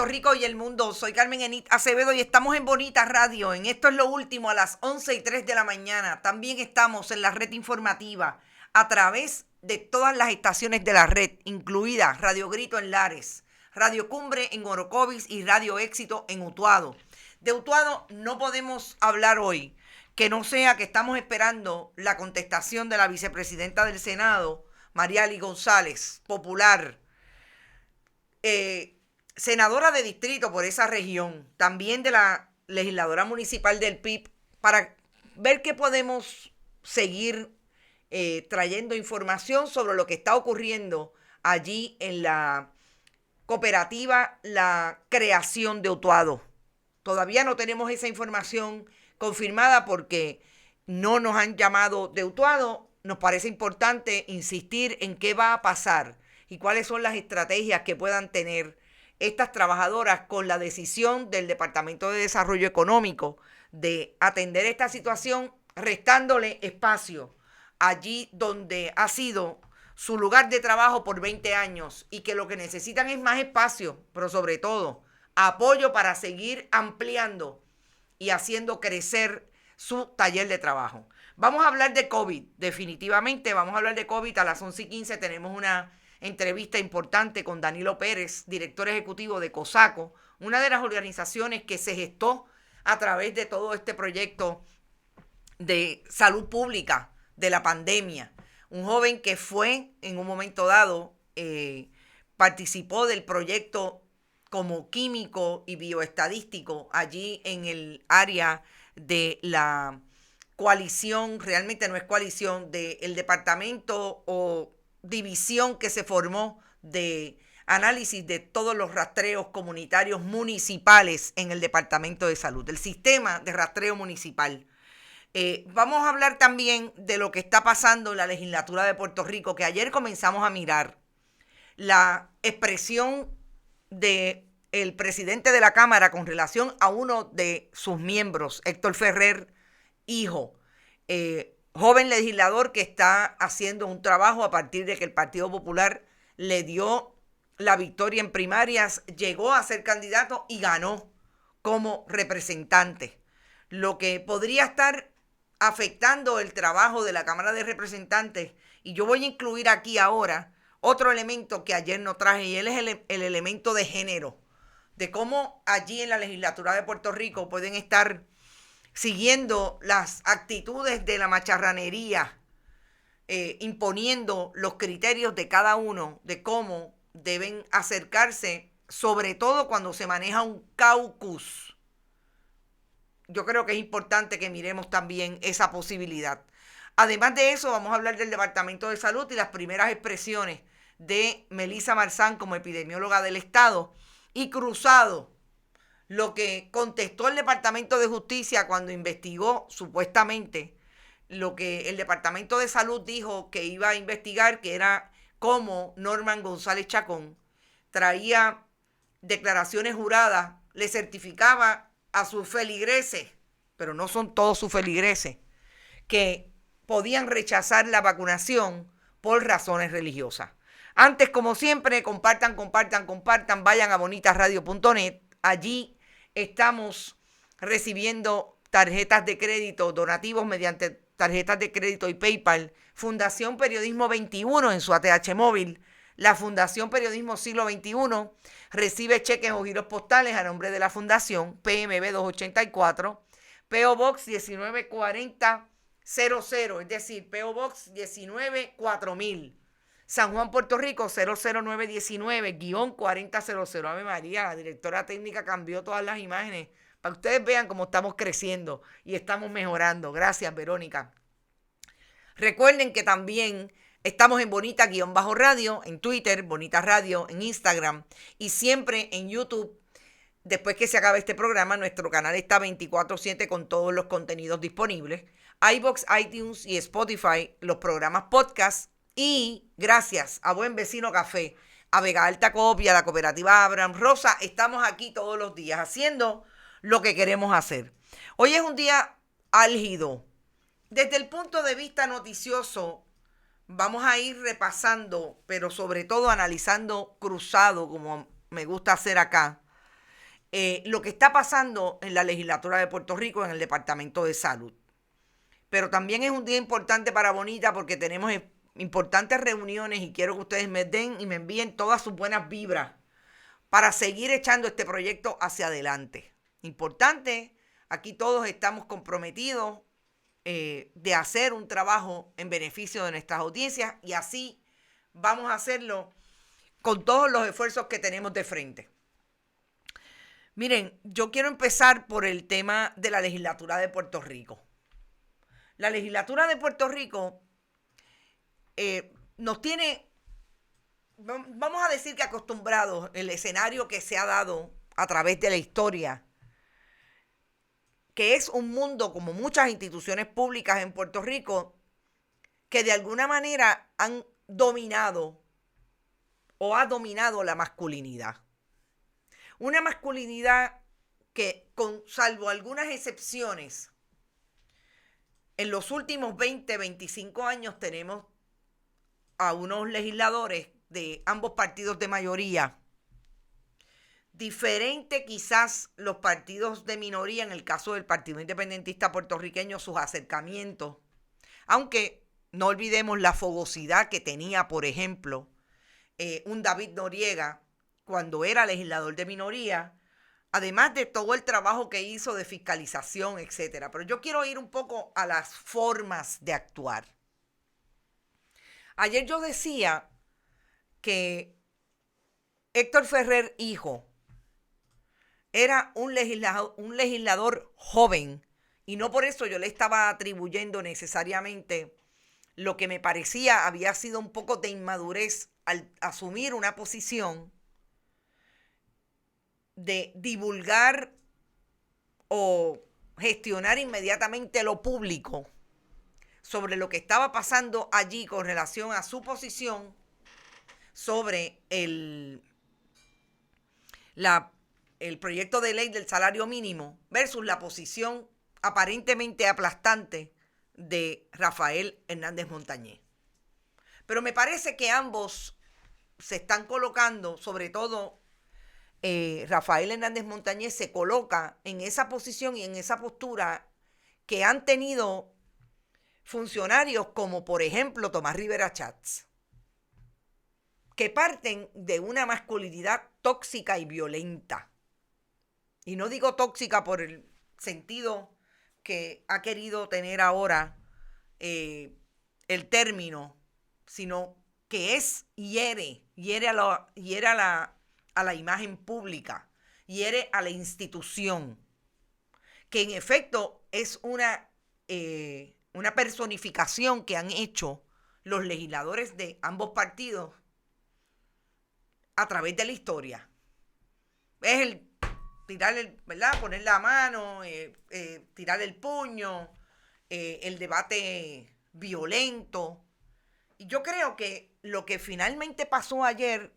Puerto Rico y el mundo. Soy Carmen Enit Acevedo y estamos en Bonita Radio. En Esto es lo Último a las 11:03 de la mañana. También estamos en la red informativa a través de todas las estaciones de la red, incluida Radio Grito en Lares, Radio Cumbre en Orocovis y Radio Éxito en Utuado. De Utuado no podemos hablar hoy, que no sea que estamos esperando la contestación de la vicepresidenta del Senado, Mariali González, popular, senadora de distrito por esa región, también de la legisladora municipal del PIB, para ver qué podemos seguir trayendo información sobre lo que está ocurriendo allí en la cooperativa La Creación de Utuado. Todavía no tenemos esa información confirmada porque no nos han llamado de Utuado. Nos parece importante insistir en qué va a pasar y cuáles son las estrategias que puedan tener estas trabajadoras con la decisión del Departamento de Desarrollo Económico de atender esta situación, restándole espacio allí donde ha sido su lugar de trabajo por 20 años y que lo que necesitan es más espacio, pero sobre todo apoyo para seguir ampliando y haciendo crecer su taller de trabajo. Vamos a hablar de COVID, definitivamente vamos a hablar de COVID. A las 11:15 tenemos una entrevista importante con Danilo Pérez, director ejecutivo de COSACO, una de las organizaciones que se gestó a través de todo este proyecto de salud pública de la pandemia. Un joven que fue en un momento dado, participó del proyecto como químico y bioestadístico allí en el área de la coalición, realmente no es coalición, del departamento o división que se formó de análisis de todos los rastreos comunitarios municipales en el Departamento de Salud, el sistema de rastreo municipal. Vamos a hablar también de lo que está pasando en la legislatura de Puerto Rico, que ayer comenzamos a mirar la expresión del presidente de la Cámara con relación a uno de sus miembros, Héctor Ferrer, hijo, joven legislador que está haciendo un trabajo a partir de que el Partido Popular le dio la victoria en primarias, llegó a ser candidato y ganó como representante, lo que podría estar afectando el trabajo de la Cámara de Representantes. Y yo voy a incluir aquí ahora otro elemento que ayer no traje, y él es el elemento de género, de cómo allí en la legislatura de Puerto Rico pueden estar siguiendo las actitudes de la macharranería, imponiendo los criterios de cada uno de cómo deben acercarse, sobre todo cuando se maneja un caucus. Yo creo que es importante que miremos también esa posibilidad. Además de eso, vamos a hablar del Departamento de Salud y las primeras expresiones de Melissa Marzán como epidemióloga del Estado, y cruzado lo que contestó el Departamento de Justicia cuando investigó supuestamente lo que el Departamento de Salud dijo que iba a investigar, que era cómo Norman González Chacón traía declaraciones juradas, le certificaba a sus feligreses, pero no son todos sus feligreses, que podían rechazar la vacunación por razones religiosas. Antes, como siempre, compartan, vayan a bonitasradio.net. Allí estamos recibiendo tarjetas de crédito, donativos mediante tarjetas de crédito y PayPal. Fundación Periodismo 21 en su ATH móvil. La Fundación Periodismo Siglo XXI recibe cheques o giros postales a nombre de la Fundación, PMB 284, P.O. Box 194000, es decir, P.O. Box 194000, San Juan, Puerto Rico 00919-4000. Ave María, la directora técnica cambió todas las imágenes para que ustedes vean cómo estamos creciendo y estamos mejorando. Gracias, Verónica. Recuerden que también estamos en Bonita-Radio, en Twitter, Bonita Radio, en Instagram y siempre en YouTube. Después que se acabe este programa, nuestro canal está 24/7 con todos los contenidos disponibles. iVoox, iTunes y Spotify, los programas podcast. Y gracias a Buen Vecino Café, a Vega Alta Coop y a la cooperativa Abraham Rosa, estamos aquí todos los días haciendo lo que queremos hacer. Hoy es un día álgido. Desde el punto de vista noticioso, vamos a ir repasando, pero sobre todo analizando cruzado, como me gusta hacer acá, lo que está pasando en la legislatura de Puerto Rico en el Departamento de Salud. Pero también es un día importante para Bonita porque tenemos importantes reuniones y quiero que ustedes me den y me envíen todas sus buenas vibras para seguir echando este proyecto hacia adelante. Importante, aquí todos estamos comprometidos de hacer un trabajo en beneficio de nuestras audiencias y así vamos a hacerlo con todos los esfuerzos que tenemos de frente. Miren, yo quiero empezar por el tema de la legislatura de Puerto Rico. La legislatura de Puerto Rico nos tiene, vamos a decir que acostumbrados, el escenario que se ha dado a través de la historia, que es un mundo como muchas instituciones públicas en Puerto Rico, que de alguna manera han dominado o ha dominado la masculinidad. Una masculinidad que, salvo algunas excepciones, en los últimos 20, 25 años tenemos a unos legisladores de ambos partidos de mayoría. Diferente quizás los partidos de minoría, en el caso del Partido Independentista Puertorriqueño, sus acercamientos. Aunque no olvidemos la fogosidad que tenía, por ejemplo, un David Noriega cuando era legislador de minoría, además de todo el trabajo que hizo de fiscalización, etcétera. Pero yo quiero ir un poco a las formas de actuar. Ayer yo decía que Héctor Ferrer, hijo, era un legislador joven y no por eso yo le estaba atribuyendo necesariamente lo que me parecía había sido un poco de inmadurez al asumir una posición de divulgar o gestionar inmediatamente lo público sobre lo que estaba pasando allí con relación a su posición sobre el proyecto de ley del salario mínimo versus la posición aparentemente aplastante de Rafael Hernández Montañez. Pero me parece que ambos se están colocando, sobre todo Rafael Hernández Montañez se coloca en esa posición y en esa postura que han tenido funcionarios como por ejemplo Tomás Rivera Chats, que parten de una masculinidad tóxica y violenta. Y no digo tóxica por el sentido que ha querido tener ahora el término, sino que hiere a la imagen pública, hiere a la institución, que en efecto es una personificación que han hecho los legisladores de ambos partidos a través de la historia. Es el tirar ¿verdad? Poner la mano, tirar el puño, el debate violento. Y yo creo que lo que finalmente pasó ayer,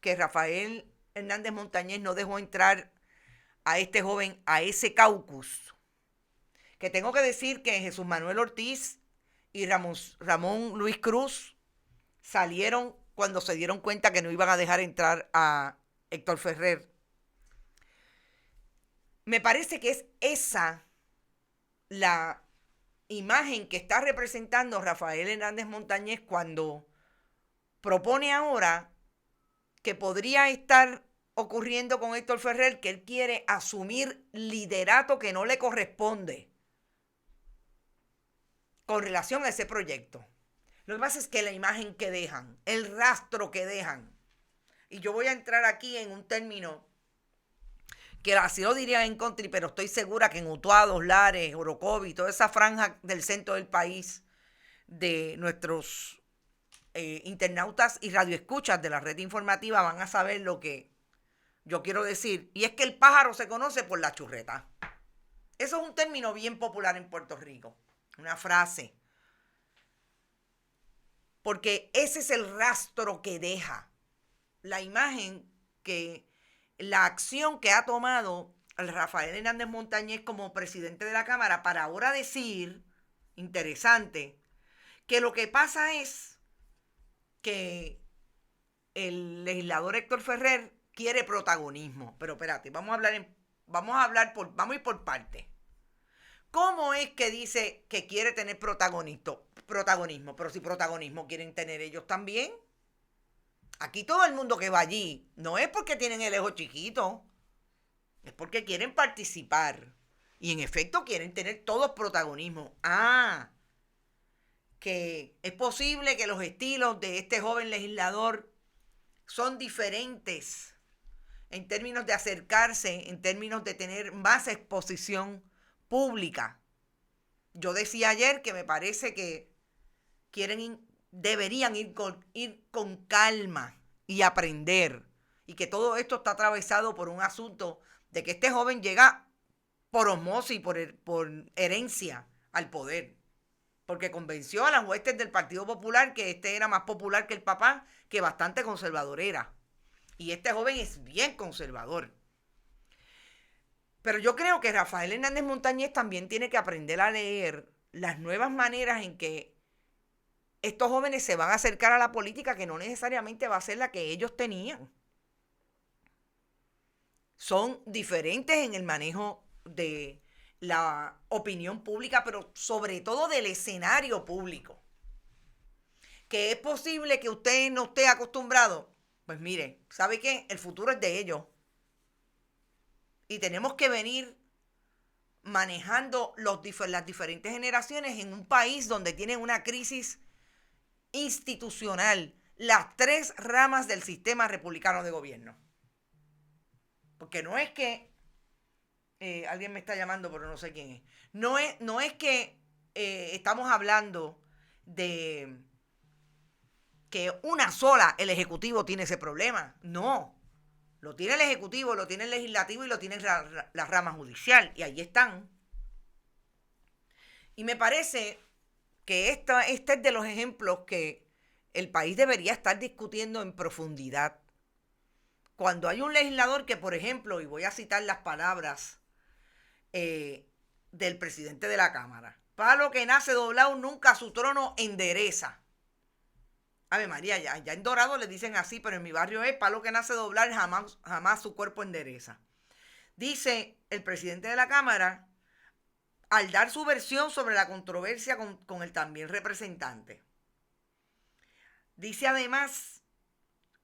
que Rafael Hernández Montañez no dejó entrar a este joven a ese caucus, que tengo que decir que Jesús Manuel Ortiz y Ramón Luis Cruz salieron cuando se dieron cuenta que no iban a dejar entrar a Héctor Ferrer. Me parece que es esa la imagen que está representando Rafael Hernández Montañez cuando propone ahora que podría estar ocurriendo con Héctor Ferrer, que él quiere asumir liderato que no le corresponde con relación a ese proyecto. Lo que pasa es que la imagen que dejan, el rastro que dejan, y yo voy a entrar aquí en un término que así lo diría en country, pero estoy segura que en Utuados, Lares, Orocovi, toda esa franja del centro del país de nuestros internautas y radioescuchas de la red informativa van a saber lo que yo quiero decir. Y es que el pájaro se conoce por la churreta. Eso es un término bien popular en Puerto Rico, una frase. Porque ese es el rastro que deja, la imagen que, la acción que ha tomado el Rafael Hernández Montañez como presidente de la Cámara para ahora decir, interesante, que lo que pasa es que el legislador Héctor Ferrer quiere protagonismo. Pero espérate, vamos a ir por partes. ¿Cómo es que dice que quiere tener protagonismo? Pero si protagonismo quieren tener ellos también. Aquí todo el mundo que va allí no es porque tienen el ego chiquito, es porque quieren participar. Y en efecto quieren tener todos protagonismo. Que es posible que los estilos de este joven legislador son diferentes en términos de acercarse, en términos de tener más exposición pública. Yo decía ayer que me parece que deberían ir con calma y aprender. Y que todo esto está atravesado por un asunto de que este joven llega por osmosis, por herencia al poder. Porque convenció a las huestes del Partido Popular que este era más popular que el papá, que bastante conservador era. Y este joven es bien conservador. Pero yo creo que Rafael Hernández Montañez también tiene que aprender a leer las nuevas maneras en que estos jóvenes se van a acercar a la política, que no necesariamente va a ser la que ellos tenían. Son diferentes en el manejo de la opinión pública, pero sobre todo del escenario público. ¿Que es posible que usted no esté acostumbrado? Pues mire, ¿sabe qué? El futuro es de ellos. Y tenemos que venir manejando las diferentes generaciones en un país donde tienen una crisis institucional, las tres ramas del sistema republicano de gobierno. Porque no es que alguien me está llamando, pero no sé quién es. No es que estamos hablando de que una sola, el Ejecutivo, tiene ese problema. No. Lo tiene el Ejecutivo, lo tiene el Legislativo y lo tiene la rama judicial. Y ahí están. Y me parece que este es de los ejemplos que el país debería estar discutiendo en profundidad. Cuando hay un legislador que, por ejemplo, y voy a citar las palabras del presidente de la Cámara, palo que nace doblado nunca su trono endereza. Ave María, ya en Dorado le dicen así, pero en mi barrio es palo que nace doblar jamás su cuerpo endereza. Dice el presidente de la Cámara al dar su versión sobre la controversia con el también representante. Dice además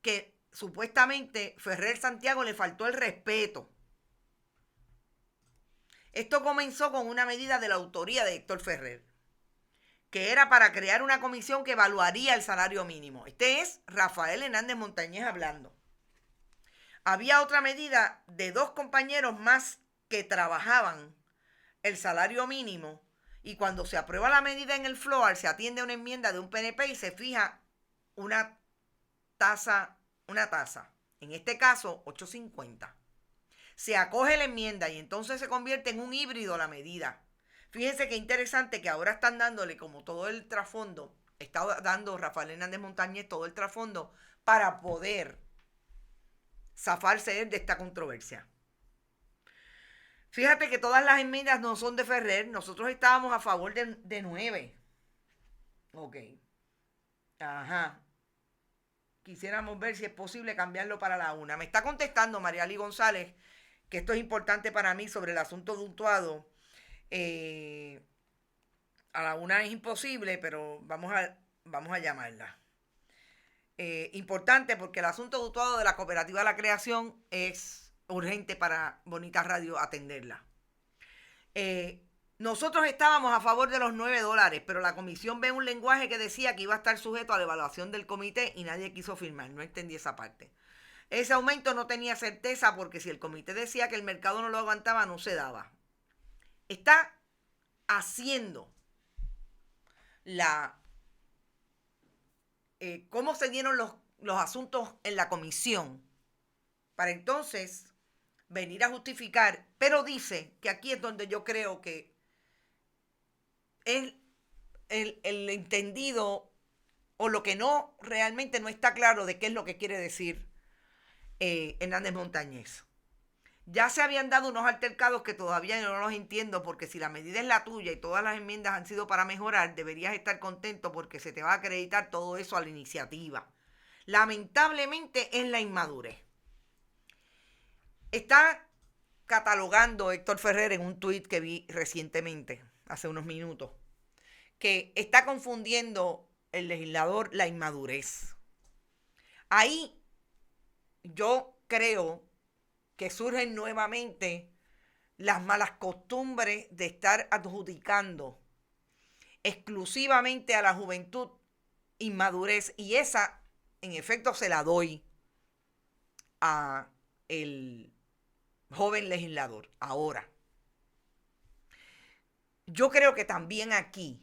que supuestamente Ferrer Santiago le faltó el respeto. Esto comenzó con una medida de la autoría de Héctor Ferrer, que era para crear una comisión que evaluaría el salario mínimo. Este es Rafael Hernández Montañez hablando. Había otra medida de dos compañeros más que trabajaban el salario mínimo, y cuando se aprueba la medida en el floor se atiende a una enmienda de un PNP y se fija una tasa, en este caso 8.50. Se acoge la enmienda y entonces se convierte en un híbrido la medida. Fíjense qué interesante que ahora están dándole como todo el trasfondo, está dando Rafael Hernández Montañez todo el trasfondo para poder zafarse de esta controversia. Fíjate que todas las enmiendas no son de Ferrer, nosotros estábamos a favor de 9. Ok. Ajá. Quisiéramos ver si es posible cambiarlo para la 1. Me está contestando Mariali González que esto es importante para mí sobre el asunto de Utuado. A la 1 es imposible, pero vamos a llamarla. Importante porque el asunto de Utuado de la Cooperativa de la Creación es urgente para Bonita Radio atenderla. Nosotros estábamos a favor de los $9, pero la comisión ve un lenguaje que decía que iba a estar sujeto a la evaluación del comité y nadie quiso firmar. No entendí esa parte. Ese aumento no tenía certeza porque si el comité decía que el mercado no lo aguantaba, no se daba. Está haciendo cómo se dieron los asuntos en la comisión para entonces venir a justificar, pero dice que aquí es donde yo creo que es el entendido o lo que no realmente no está claro de qué es lo que quiere decir Hernández Montañez. Ya se habían dado unos altercados que todavía no los entiendo, porque si la medida es la tuya y todas las enmiendas han sido para mejorar, deberías estar contento porque se te va a acreditar todo eso a la iniciativa. Lamentablemente es la inmadurez. Está catalogando Héctor Ferrer en un tuit que vi recientemente, hace unos minutos, que está confundiendo el legislador la inmadurez. Ahí yo creo que surgen nuevamente las malas costumbres de estar adjudicando exclusivamente a la juventud inmadurez, y esa en efecto se la doy a el joven legislador. Ahora, yo creo que también aquí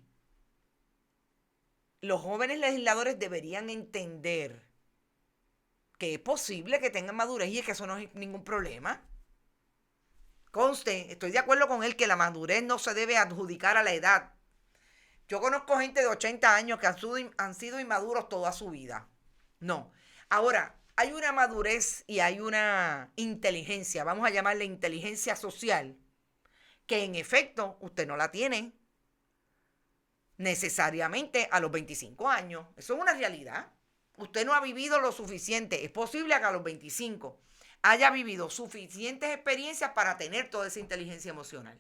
los jóvenes legisladores deberían entender que es posible que tengan madurez y es que eso no es ningún problema. Conste, estoy de acuerdo con él que la madurez no se debe adjudicar a la edad. Yo conozco gente de 80 años que han sido inmaduros toda su vida. No. Ahora, hay una madurez y hay una inteligencia, vamos a llamarle inteligencia social, que en efecto usted no la tiene necesariamente a los 25 años. Eso es una realidad. Usted no ha vivido lo suficiente. Es posible que a los 25 haya vivido suficientes experiencias para tener toda esa inteligencia emocional.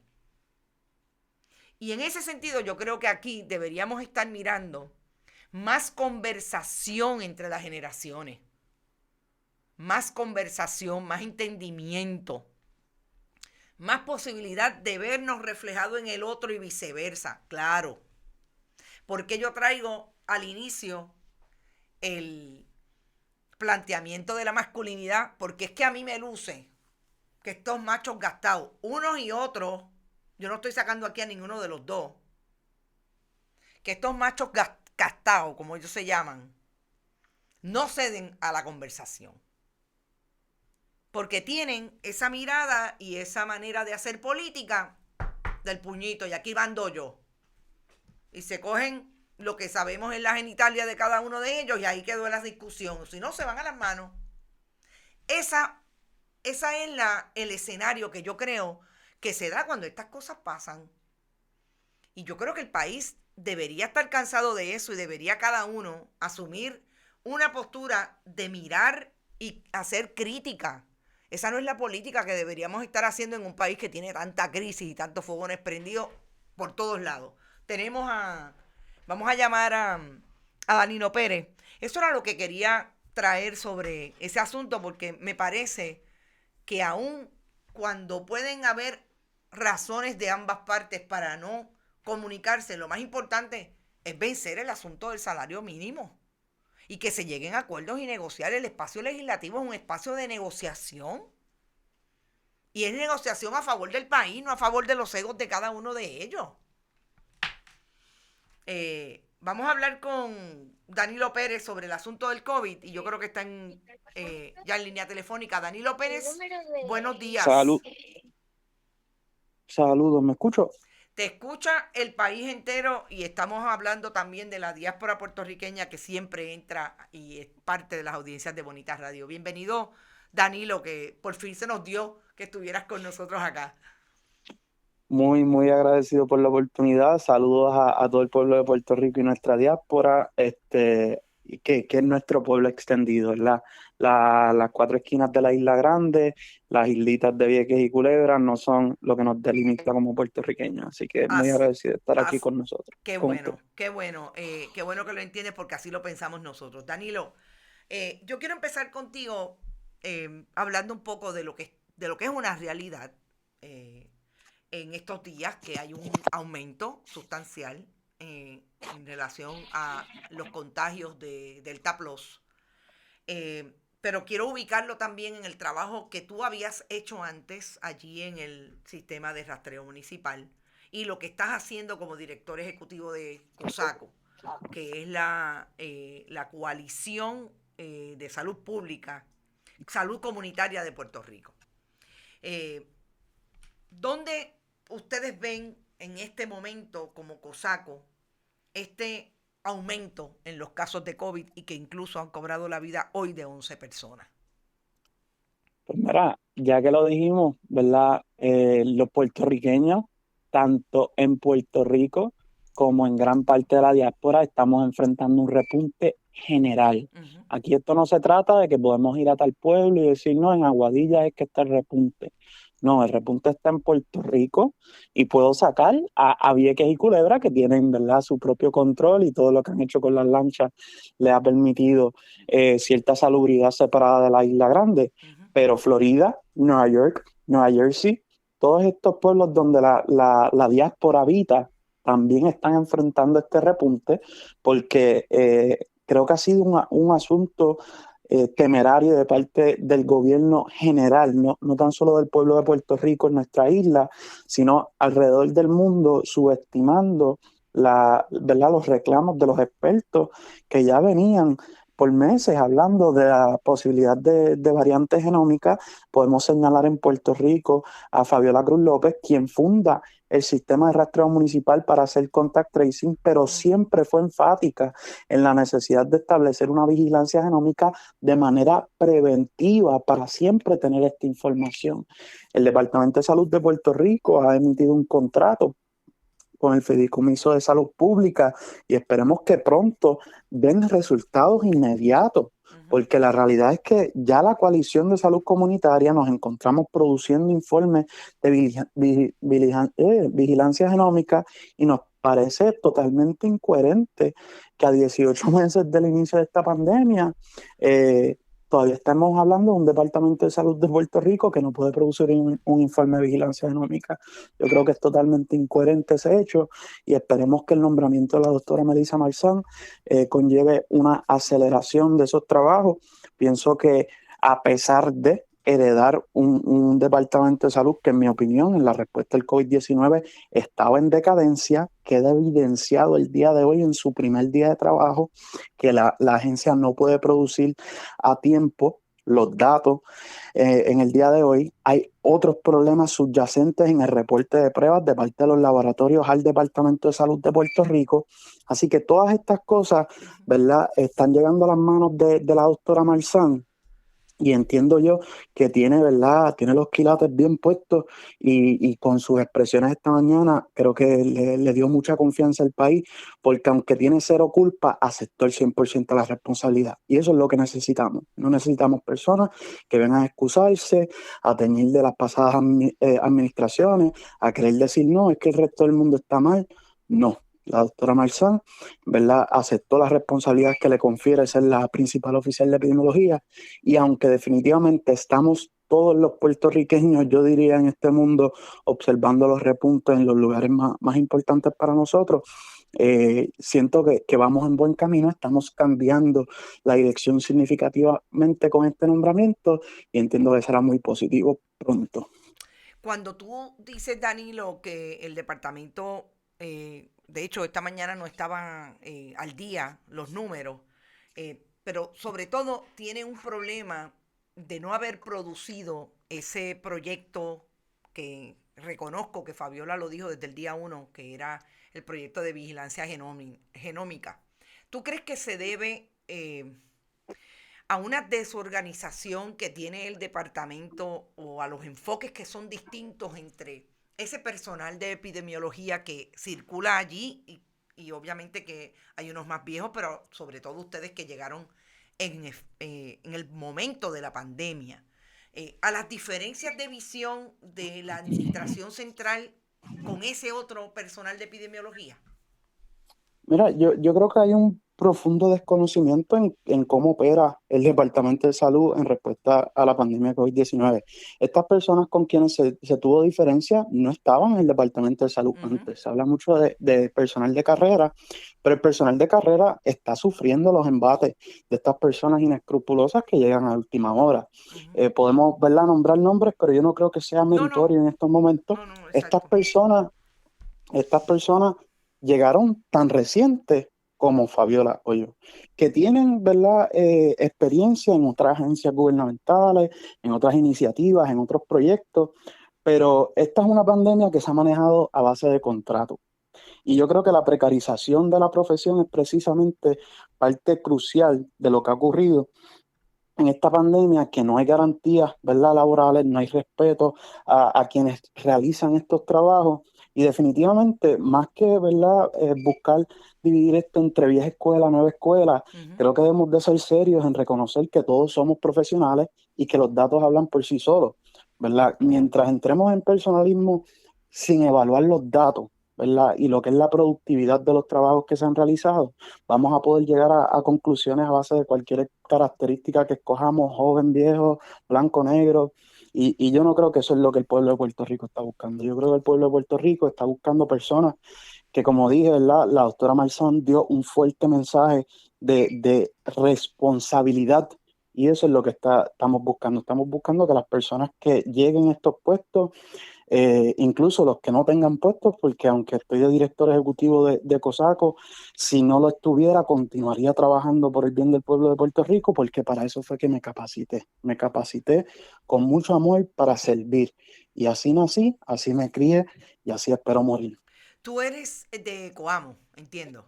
Y en ese sentido yo creo que aquí deberíamos estar mirando más conversación entre las generaciones, más conversación, más entendimiento, más posibilidad de vernos reflejado en el otro y viceversa, claro. Porque yo traigo al inicio el planteamiento de la masculinidad, porque es que a mí me luce que estos machos gastados, unos y otros, yo no estoy sacando aquí a ninguno de los dos, que estos machos gastados, como ellos se llaman, no ceden a la conversación. Porque tienen esa mirada y esa manera de hacer política del puñito, y aquí mando yo. Y se cogen lo que sabemos en la genitalia de cada uno de ellos y ahí quedó la discusión. Si no, se van a las manos. Esa es el escenario que yo creo que se da cuando estas cosas pasan. Y yo creo que el país debería estar cansado de eso y debería cada uno asumir una postura de mirar y hacer crítica. Esa no es la política que deberíamos estar haciendo en un país que tiene tanta crisis y tantos fogones prendidos por todos lados. Vamos a llamar a Danilo Pérez. Eso era lo que quería traer sobre ese asunto, porque me parece que aun cuando pueden haber razones de ambas partes para no comunicarse, lo más importante es vencer el asunto del salario mínimo y que se lleguen a acuerdos y negociar. El espacio legislativo es un espacio de negociación y es negociación a favor del país, no a favor de los egos de cada uno de ellos. Vamos a hablar con Danilo Pérez sobre el asunto del COVID y yo creo que está ya en línea telefónica. Danilo Pérez, buenos días. Saludos, ¿me escucho? Te escucha el país entero y estamos hablando también de la diáspora puertorriqueña que siempre entra y es parte de las audiencias de Bonita Radio. Bienvenido, Danilo, que por fin se nos dio que estuvieras con nosotros acá. Muy, muy agradecido por la oportunidad. Saludos a todo el pueblo de Puerto Rico y nuestra diáspora, que es nuestro pueblo extendido, ¿verdad? Las cuatro esquinas de la Isla Grande, las islitas de Vieques y Culebra no son lo que nos delimita como puertorriqueños. Así que muy As, agradecido de estar aquí as, con nosotros, qué con usted. bueno, qué bueno que lo entiendes porque así lo pensamos nosotros. Danilo, yo quiero empezar contigo hablando un poco de lo que es una realidad en estos días, que hay un aumento sustancial en relación a los contagios de Delta Plus. Pero quiero ubicarlo también en el trabajo que tú habías hecho antes allí en el sistema de rastreo municipal y lo que estás haciendo como director ejecutivo de COSACO, que es la coalición de salud pública, salud comunitaria de Puerto Rico. Eh, ¿Dónde ustedes ven en este momento como COSACO este aumento en los casos de COVID y que incluso han cobrado la vida hoy de 11 personas? Pues mira, ya que lo dijimos, ¿verdad? Los puertorriqueños, tanto en Puerto Rico como en gran parte de la diáspora, estamos enfrentando un repunte general. Ujú. Aquí esto no se trata de que podemos ir a tal pueblo y decir, no, en Aguadilla es que está el repunte. No, el repunte está en Puerto Rico y puedo sacar a Vieques y Culebra, que tienen, ¿verdad?, su propio control, y todo lo que han hecho con las lanchas le ha permitido cierta salubridad separada de la Isla Grande. Ujú. Pero Florida, Nueva York, Nueva Jersey, todos estos pueblos donde la diáspora habita, también están enfrentando este repunte, porque creo que ha sido un asunto temerario de parte del gobierno general, no tan solo del pueblo de Puerto Rico en nuestra isla, sino alrededor del mundo, subestimando ¿verdad?, los reclamos de los expertos que ya venían por meses hablando de la posibilidad de variantes genómicas. Podemos señalar en Puerto Rico a Fabiola Cruz López, quien funda el sistema de rastreo municipal para hacer contact tracing, pero siempre fue enfática en la necesidad de establecer una vigilancia genómica de manera preventiva para siempre tener esta información. El Departamento de Salud de Puerto Rico ha emitido un contrato con el Fideicomiso de Salud Pública y esperemos que pronto den resultados inmediatos, porque la realidad es que ya la Coalición de Salud Comunitaria nos encontramos produciendo informes de vigilancia genómica, y nos parece totalmente incoherente que a 18 meses del inicio de esta pandemia todavía estamos hablando de un Departamento de Salud de Puerto Rico que no puede producir un informe de vigilancia genómica. Yo creo que es totalmente incoherente ese hecho, y esperemos que el nombramiento de la doctora Melissa Marzán conlleve una aceleración de esos trabajos. Pienso que, a pesar de heredar un departamento de salud que, en mi opinión, en la respuesta al COVID-19 estaba en decadencia, queda evidenciado el día de hoy en su primer día de trabajo que la agencia no puede producir a tiempo los datos. En el día de hoy hay otros problemas subyacentes en el reporte de pruebas de parte de los laboratorios al Departamento de Salud de Puerto Rico. Así que todas estas cosas, ¿verdad?, están llegando a las manos de la doctora Marzán, y entiendo yo que tiene, ¿verdad?, tiene los quilates bien puestos, y con sus expresiones esta mañana creo que le dio mucha confianza al país, porque aunque tiene cero culpa, aceptó el 100% de la responsabilidad. Y eso es lo que necesitamos. No necesitamos personas que vengan a excusarse, a teñir de las pasadas administraciones, a querer decir, no, es que el resto del mundo está mal. No. La doctora Marzán, ¿verdad?, aceptó las responsabilidades que le confiere ser la principal oficial de epidemiología, y aunque definitivamente estamos todos los puertorriqueños, yo diría, en este mundo, observando los repuntes en los lugares más importantes para nosotros, siento que vamos en buen camino, estamos cambiando la dirección significativamente con este nombramiento, y entiendo que será muy positivo pronto. Cuando tú dices, Danilo, que el departamento, de hecho, esta mañana no estaban al día los números, pero sobre todo tiene un problema de no haber producido ese proyecto que reconozco que Fabiola lo dijo desde el día uno, que era el proyecto de vigilancia genómica. ¿Tú crees que se debe a una desorganización que tiene el departamento o a los enfoques que son distintos entre ese personal de epidemiología que circula allí y obviamente que hay unos más viejos, pero sobre todo ustedes que llegaron en el momento de la pandemia, a las diferencias de visión de la administración central con ese otro personal de epidemiología? Mira, yo creo que hay un profundo desconocimiento en cómo opera el Departamento de Salud en respuesta a la pandemia de COVID-19. Estas personas con quienes se tuvo diferencia no estaban en el Departamento de Salud Ujú. antes. Se habla mucho de personal de carrera, pero el personal de carrera está sufriendo los embates de estas personas inescrupulosas que llegan a última hora. Ujú. Podemos, ¿verdad?, nombrar nombres, pero yo no creo que sea No, no, meritorio en estos momentos. no, no, Estas exacto. personas estas personas llegaron tan recientes como Fabiola Hoyo, que tienen, ¿verdad?, experiencia en otras agencias gubernamentales, en otras iniciativas, en otros proyectos, pero esta es una pandemia que se ha manejado a base de contratos. Y yo creo que la precarización de la profesión es precisamente parte crucial de lo que ha ocurrido en esta pandemia, que no hay garantías, ¿verdad?, laborales, no hay respeto a quienes realizan estos trabajos, Y definitivamente, más que, ¿verdad?, buscar dividir esto entre vieja escuela, nueva escuela, Ujú. creo que debemos de ser serios en reconocer que todos somos profesionales y que los datos hablan por sí solos, ¿verdad? Mientras entremos en personalismo sin evaluar los datos, ¿verdad? Y lo que es la productividad de los trabajos que se han realizado, vamos a poder llegar a conclusiones a base de cualquier característica que escojamos, joven, viejo, blanco, negro. Y yo no creo que eso es lo que el pueblo de Puerto Rico está buscando. Yo creo que el pueblo de Puerto Rico está buscando personas que, como dije, ¿verdad? La doctora Marzán dio un fuerte mensaje de responsabilidad, y eso es lo que estamos buscando. Estamos buscando que las personas que lleguen a estos puestos, incluso los que no tengan puestos, porque aunque estoy de director ejecutivo de COSACO, si no lo estuviera, continuaría trabajando por el bien del pueblo de Puerto Rico, porque para eso fue que me capacité. Me capacité con mucho amor para servir. Y así nací, así me crié y así espero morir. Tú eres de Coamo, entiendo.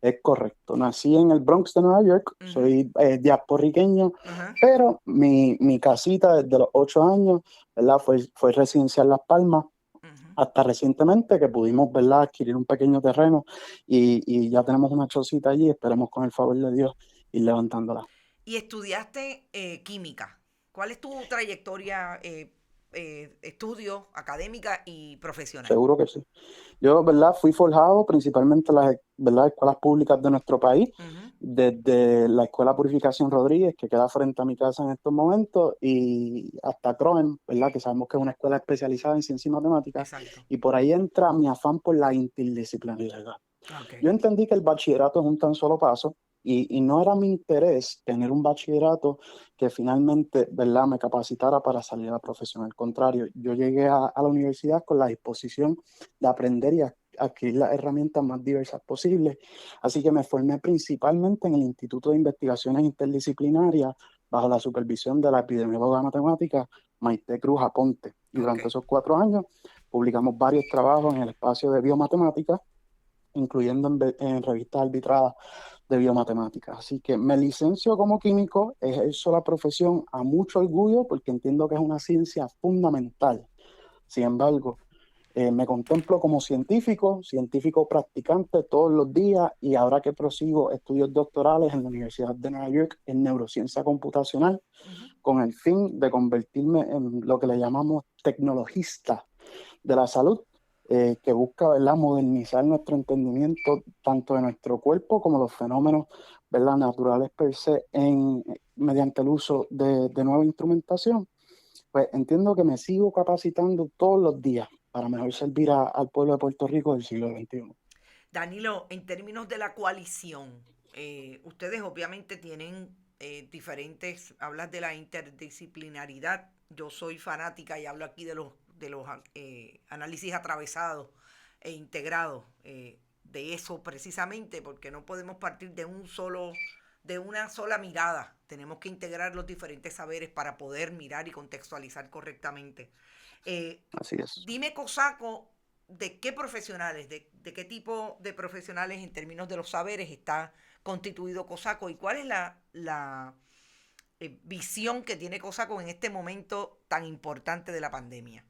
Es correcto. Nací en el Bronx de Nueva York, Ujú. soy diasporriqueño, Ajá. pero mi casita desde los 8 años, ¿verdad? Fue residencial Las Palmas, Ujú. hasta recientemente que pudimos, ¿verdad?, adquirir un pequeño terreno y ya tenemos una chocita allí, esperemos con el favor de Dios ir levantándola. Y estudiaste química. ¿Cuál es tu trayectoria, estudio, académica y profesional? Seguro que sí. Yo, ¿verdad?, fui forjado principalmente en las, ¿verdad?, escuelas públicas de nuestro país, Ujú. desde la Escuela Purificación Rodríguez, que queda frente a mi casa en estos momentos, y hasta CROEM, ¿verdad?, que sabemos que es una escuela especializada en ciencia y matemáticas, Exacto. y por ahí entra mi afán por la interdisciplinariedad. Ok. Yo entendí que el bachillerato es un tan solo paso y no era mi interés tener un bachillerato que finalmente, ¿verdad?, me capacitara para salir a la profesión. Al contrario, yo llegué a la universidad con la disposición de aprender y adquirir las herramientas más diversas posibles. Así que me formé principalmente en el Instituto de Investigaciones Interdisciplinarias bajo la supervisión de la epidemióloga matemática Maite Cruz Aponte. Y Ok. durante esos 4 años publicamos varios trabajos en el espacio de biomatemáticas, incluyendo en revistas arbitradas de biomatemáticas. Así que me licencio como químico, ejerzo la profesión a mucho orgullo porque entiendo que es una ciencia fundamental. Sin embargo, me contemplo como científico, científico practicante todos los días, y ahora que prosigo estudios doctorales en la Universidad de Nueva York en neurociencia computacional, Ujú. con el fin de convertirme en lo que le llamamos tecnologista de la salud, que busca, ¿verdad?, modernizar nuestro entendimiento tanto de nuestro cuerpo como los fenómenos, ¿verdad?, naturales per se mediante el uso de nueva instrumentación. Pues entiendo que me sigo capacitando todos los días para mejor servir al pueblo de Puerto Rico del siglo XXI. Danilo, en términos de la coalición, ustedes obviamente tienen diferentes, hablas de la interdisciplinaridad, yo soy fanática y hablo aquí de los análisis atravesados e integrados, de eso precisamente, porque no podemos partir de una sola mirada, tenemos que integrar los diferentes saberes para poder mirar y contextualizar correctamente. Eh, Así es. Dime, Cosaco, ¿de qué profesionales, de qué tipo de profesionales en términos de los saberes está constituido COSACO y cuál es la visión que tiene COSACO en este momento tan importante de la pandemia?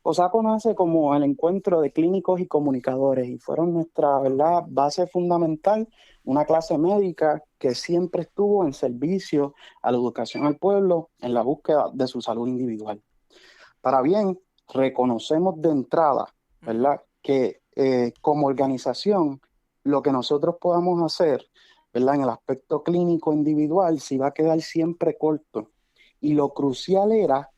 COSACO nace como el encuentro de clínicos y comunicadores y fueron nuestra, Ok. ¿verdad?, base fundamental, una clase médica que siempre estuvo en servicio a la educación al pueblo en la búsqueda de su salud individual. Para bien, reconocemos de entrada, Ujú. ¿verdad?, que como organización lo que nosotros podamos hacer, ¿verdad?, en el aspecto clínico individual, sí va a quedar siempre corto. Y lo crucial era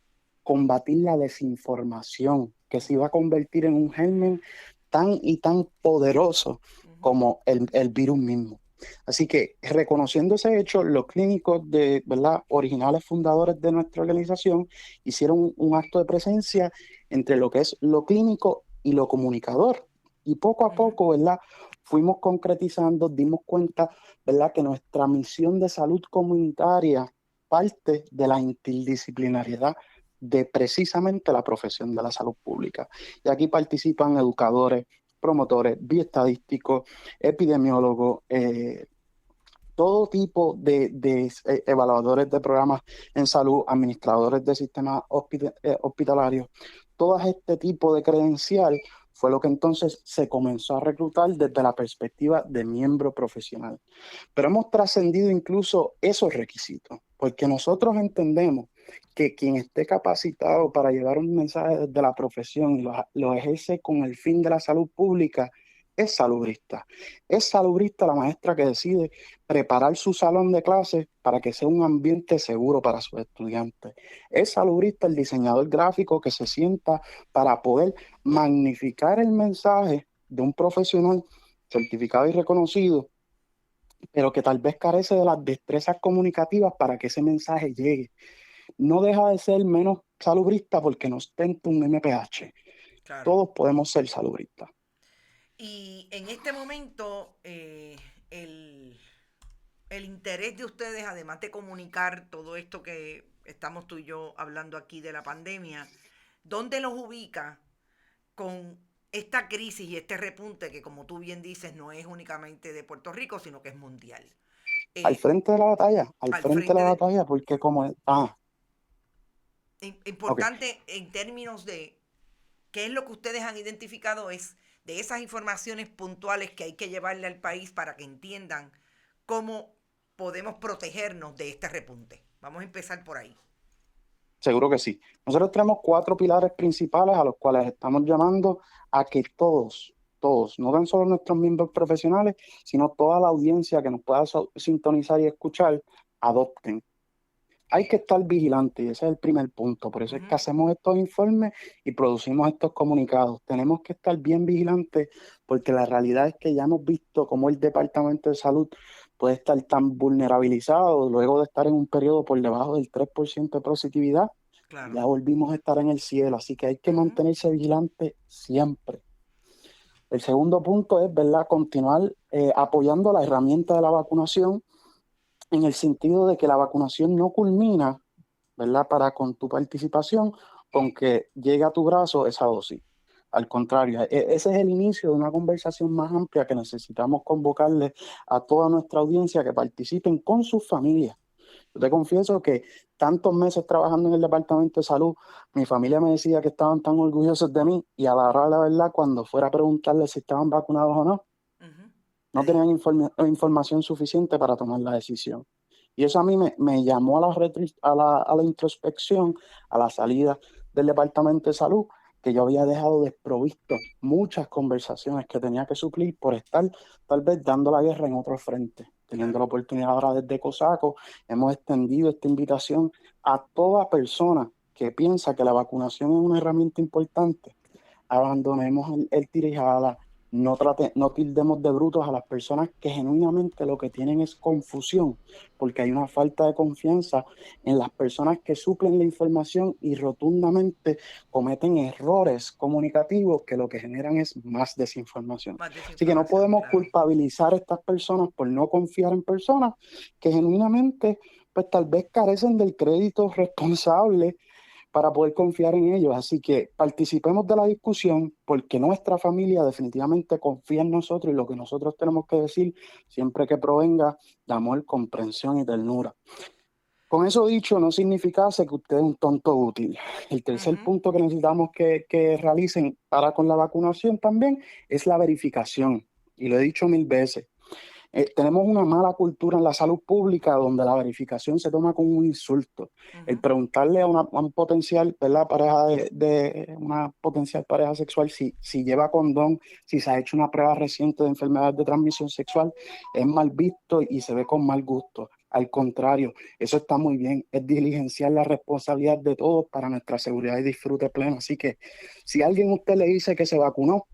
combatir la desinformación, que se iba a convertir en un germen tan y tan poderoso Ujú. como el virus mismo. Así que, reconociendo ese hecho, los clínicos ¿verdad?, originales fundadores de nuestra organización hicieron un acto de presencia entre lo que es lo clínico y lo comunicador. Y poco a Ujú. poco, ¿verdad?, fuimos concretizando, dimos cuenta, ¿verdad?, que nuestra misión de salud comunitaria parte de la interdisciplinariedad de precisamente la profesión de la salud pública. Y aquí participan educadores, promotores, bioestadísticos, epidemiólogos, todo tipo de evaluadores de programas en salud, administradores de sistemas hospitalarios. Todo este tipo de credencial fue lo que entonces se comenzó a reclutar desde la perspectiva de miembro profesional. Pero hemos trascendido incluso esos requisitos, porque nosotros entendemos que quien esté capacitado para llevar un mensaje desde la profesión y lo ejerce con el fin de la salud pública es salubrista. Es salubrista la maestra que decide preparar su salón de clases para que sea un ambiente seguro para sus estudiantes. Es salubrista el diseñador gráfico que se sienta para poder magnificar el mensaje de un profesional certificado y reconocido, pero que tal vez carece de las destrezas comunicativas para que ese mensaje llegue. No deja de ser menos salubrista porque no ostenta un MPH. Claro. Todos podemos ser salubristas. Y en este momento, el, el interés de ustedes, además de comunicar todo esto que estamos tú y yo hablando aquí de la pandemia, ¿dónde los ubica con esta crisis y este repunte que, como tú bien dices, no es únicamente de Puerto Rico, sino que es mundial? Al Eh, frente de la batalla, al al frente de la frente de... batalla, porque como... ok. Importante en términos de qué es lo que ustedes han identificado es de esas informaciones puntuales que hay que llevarle al país para que entiendan cómo podemos protegernos de este repunte. Vamos a empezar por ahí. Seguro que sí. Nosotros tenemos 4 pilares principales a los cuales estamos llamando a que todos, no tan solo nuestros miembros profesionales, sino toda la audiencia que nos pueda sintonizar y escuchar, adopten. Hay que estar vigilante y ese es el primer punto. Por eso es que Ujú. hacemos estos informes y producimos estos comunicados. Tenemos que estar bien vigilantes porque la realidad es que ya hemos visto cómo el Departamento de Salud puede estar tan vulnerabilizado luego de estar en un periodo por debajo del 3% de positividad. Claro. Ya volvimos a estar en el cielo, así que hay que Ujú. mantenerse vigilante siempre. El segundo punto es, ¿verdad?, continuar apoyando la herramienta de la vacunación en el sentido de que la vacunación no culmina, ¿verdad?, para con tu participación, con que llegue a tu brazo esa dosis. Al contrario, ese es el inicio de una conversación más amplia que necesitamos convocarle a toda nuestra audiencia que participen con sus familias. Yo te confieso que tantos meses trabajando en el Departamento de Salud, mi familia me decía que estaban tan orgullosos de mí y a la hora de la verdad, cuando fuera a preguntarles si estaban vacunados o no, Ujú. Te no dijo. tenían información suficiente para tomar la decisión. Y eso a mí me llamó a la introspección, a la salida del Departamento de Salud, que yo había dejado desprovisto muchas conversaciones que tenía que suplir por estar tal vez dando la guerra en otro frente. Teniendo Claro. la oportunidad ahora desde COSACO, hemos extendido esta invitación a toda persona que piensa que la vacunación es una herramienta importante. Abandonemos el tira y jala, no tildemos de brutos a las personas que genuinamente lo que tienen es confusión, porque hay una falta de confianza en las personas que suplen la información y rotundamente cometen errores comunicativos que lo que generan es más desinformación. Más Así que no desinformación, podemos claro. culpabilizar a estas personas por no confiar en personas que genuinamente, pues tal vez carecen del crédito responsable para poder confiar en ellos. Así que participemos de la discusión porque nuestra familia definitivamente confía en nosotros y lo que nosotros tenemos que decir siempre que provenga de amor, comprensión y ternura. Con eso dicho, no significa que usted es un tonto útil. El tercer Ujú. punto que necesitamos que realicen para con la vacunación también es la verificación. Y lo he dicho 1000 veces. Tenemos una mala cultura en la salud pública donde la verificación se toma como un insulto. El Ujú. preguntarle a un potencial, ¿verdad?, pareja una potencial pareja sexual si lleva condón, si se ha hecho una prueba reciente de enfermedad de transmisión sexual, es mal visto y se ve con mal gusto. Al contrario, eso está muy bien, es diligenciar la responsabilidad de todos para nuestra seguridad y disfrute pleno. Así que si alguien a usted le dice que se vacunó,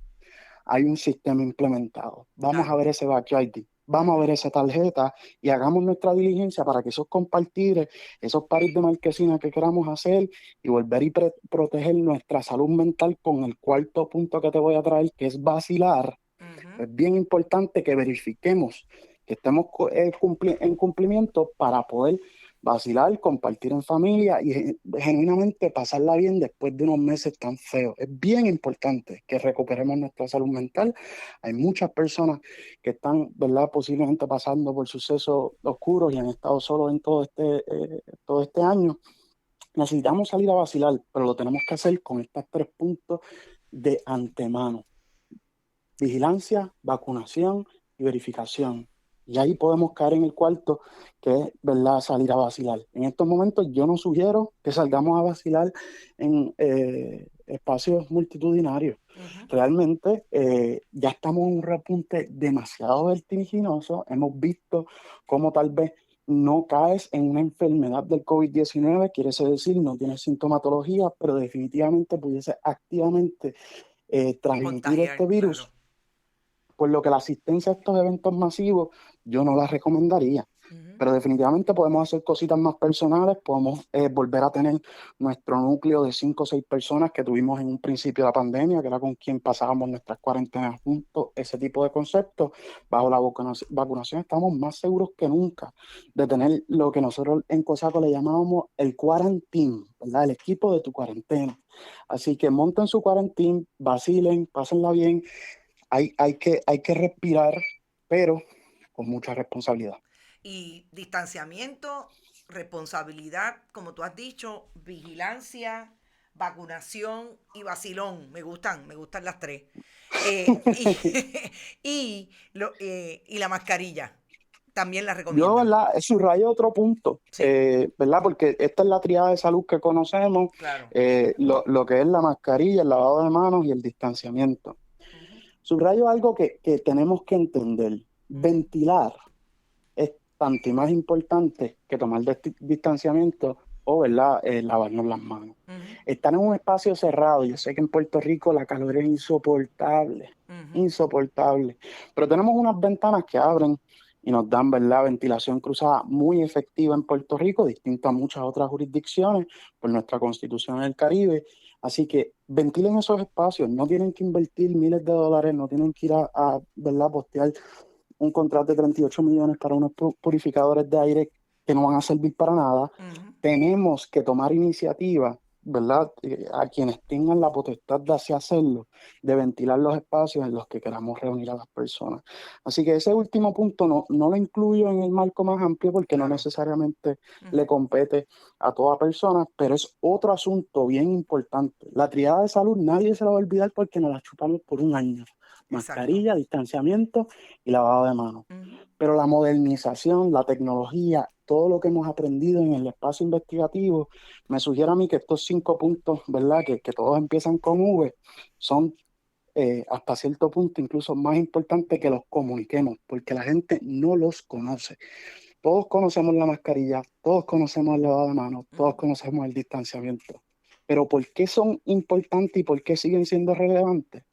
hay un sistema implementado. Vamos a Claro. ver ese Batch ID, vamos a Ujú. ver esa tarjeta y hagamos nuestra diligencia para que esos compartires, esos paris de marquesina que queramos hacer y volver y proteger nuestra salud mental con el cuarto punto que te voy a traer, que es vacilar. Ujú. Es bien importante que verifiquemos que estemos en cumplimiento para poder vacilar, compartir en familia y genuinamente pasarla bien después de unos meses tan feos. Es bien importante que recuperemos nuestra salud mental. Hay muchas personas que están, ¿verdad?, posiblemente pasando por sucesos oscuros y han estado solos en todo este año. Necesitamos salir a vacilar, pero lo tenemos que hacer con estos 3 puntos de antemano. vigilancia, vacunación y verificación. Y ahí podemos caer en el cuarto, que es, ¿verdad?, salir a vacilar. En estos momentos yo no sugiero que salgamos a vacilar en espacios multitudinarios. Ujú. Realmente ya estamos en un repunte demasiado vertiginoso. Hemos visto cómo tal vez no caes en una enfermedad del COVID-19, quiere decir no tienes sintomatología, pero definitivamente pudiese activamente transmitir este Contagiar, claro. virus, por lo que la asistencia a estos eventos masivos yo no la recomendaría. Ujú. Pero definitivamente podemos hacer cositas más personales, podemos volver a tener nuestro núcleo de 5 o 6 personas que tuvimos en un principio de la pandemia, que era con quien pasábamos nuestras cuarentenas juntos, ese tipo de conceptos. Bajo la vacunación estamos más seguros que nunca de tener lo que nosotros en COSACO le llamábamos el quarantine, ¿verdad? El equipo de tu cuarentena. Así que monten su quarantine, vacilen, pásenla bien. Hay que respirar, pero con mucha responsabilidad. Y distanciamiento, responsabilidad, como tú has dicho, vigilancia, vacunación y vacilón. Me gustan las tres. Y, y la mascarilla, también la Yo, recomienda. ¿verdad? Subrayo otro punto, Sí, ¿verdad? Porque esta es la triada de salud que conocemos, claro. lo que es la mascarilla, el lavado de manos y el distanciamiento. Ujú, Subrayo algo que tenemos que entender. ujú, Ventilar es tanto y más importante que tomar distanciamiento o, ¿verdad? Lavarnos las manos. ujú, Estar en un espacio cerrado, yo sé que en Puerto Rico la calor es insoportable, ujú, insoportable, pero tenemos unas ventanas que abren y nos dan, ¿verdad?, ventilación cruzada muy efectiva en Puerto Rico, distinto a muchas otras jurisdicciones por nuestra Constitución en el Caribe. Así que ventilen esos espacios, no tienen que invertir miles de dólares, no tienen que ir ¿verdad?, postear un contrato de 38 millones para unos purificadores de aire que no van a servir para nada. ujú. Tenemos que tomar iniciativa, ¿verdad? A quienes tengan la potestad de así hacerlo, de ventilar los espacios en los que queramos reunir a las personas. Así que ese último punto no lo incluyo en el marco más amplio porque no Claro. necesariamente Ujú. le compete a toda persona, pero es otro asunto bien importante. La triada de salud nadie se la va a olvidar porque nos la chupamos por un año. Exacto. Mascarilla, distanciamiento y lavado de manos. Ujú. Pero la modernización, la tecnología, todo lo que hemos aprendido en el espacio investigativo, me sugiere a mí que estos 5 puntos, ¿verdad? Que todos empiezan con V, son hasta cierto punto incluso más importantes que los comuniquemos, porque la gente no los conoce. Todos conocemos la mascarilla, todos conocemos el lavado de manos, todos Ujú. conocemos el distanciamiento. Pero ¿por qué son importantes y por qué siguen siendo relevantes?